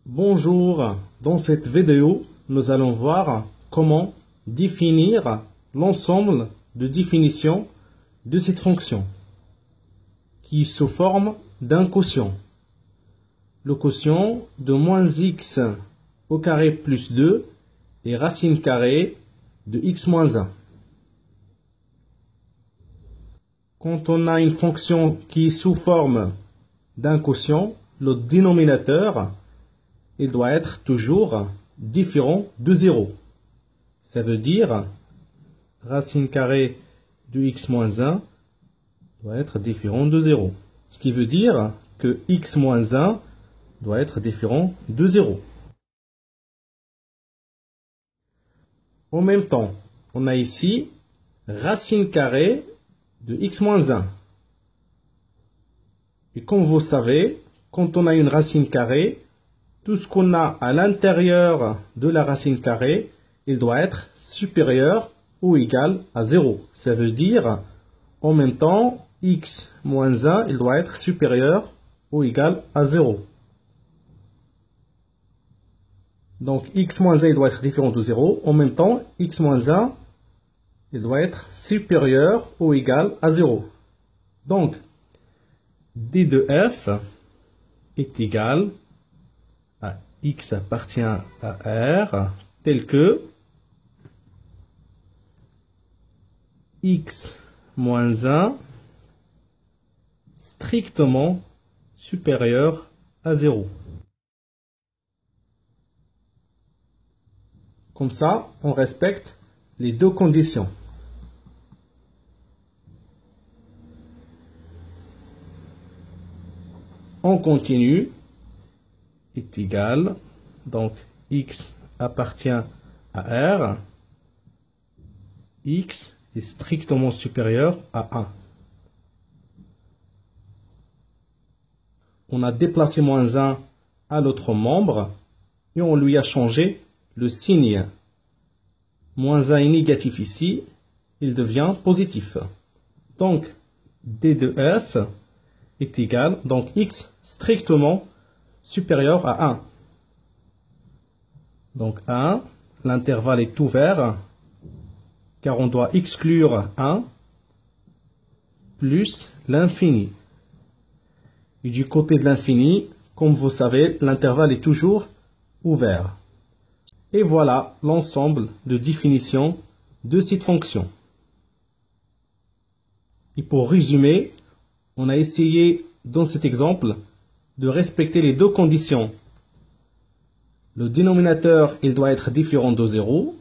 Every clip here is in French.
Bonjour, dans cette vidéo, nous allons voir comment définir l'ensemble de définitions de cette fonction qui est sous forme d'un quotient. Le quotient de moins x au carré plus 2 et racine carrée de x moins 1. Quand on a une fonction qui est sous forme d'un quotient, le dénominateur il doit être toujours différent de 0. Ça veut dire racine carrée de x moins 1 doit être différent de 0. Ce qui veut dire que x moins 1 doit être différent de 0. En même temps, on a ici racine carrée de x moins 1. Et comme vous savez, quand on a une racine carrée, tout ce qu'on a à l'intérieur de la racine carrée, il doit être supérieur ou égal à 0. Ça veut dire, en même temps, x moins 1, il doit être supérieur ou égal à 0. Donc, x moins 1, il doit être différent de 0. En même temps, x moins 1, il doit être supérieur ou égal à 0. Donc, d de f est égal à x appartient à R, tel que x moins 1 strictement supérieur à 0. Comme ça, on respecte les deux conditions. On continue est égal, donc x appartient à R, x est strictement supérieur à 1. On a déplacé moins 1 à l'autre membre et on lui a changé le signe. Moins 1 est négatif ici, il devient positif. Donc, d de f est égal, donc x strictement supérieur à 1. Donc 1, l'intervalle est ouvert, car on doit exclure 1, plus l'infini. Et du côté de l'infini, comme vous savez, l'intervalle est toujours ouvert. Et voilà l'ensemble de définitions de cette fonction. Et pour résumer, on a essayé dans cet exemple de respecter les deux conditions. Le dénominateur, il doit être différent de 0.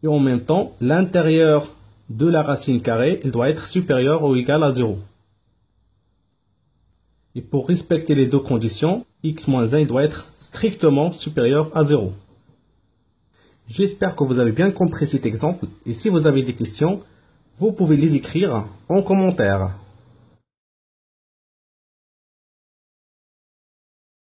Et en même temps, l'intérieur de la racine carrée, il doit être supérieur ou égal à 0. Et pour respecter les deux conditions, x moins 1 il doit être strictement supérieur à 0. J'espère que vous avez bien compris cet exemple. Et si vous avez des questions, vous pouvez les écrire en commentaire.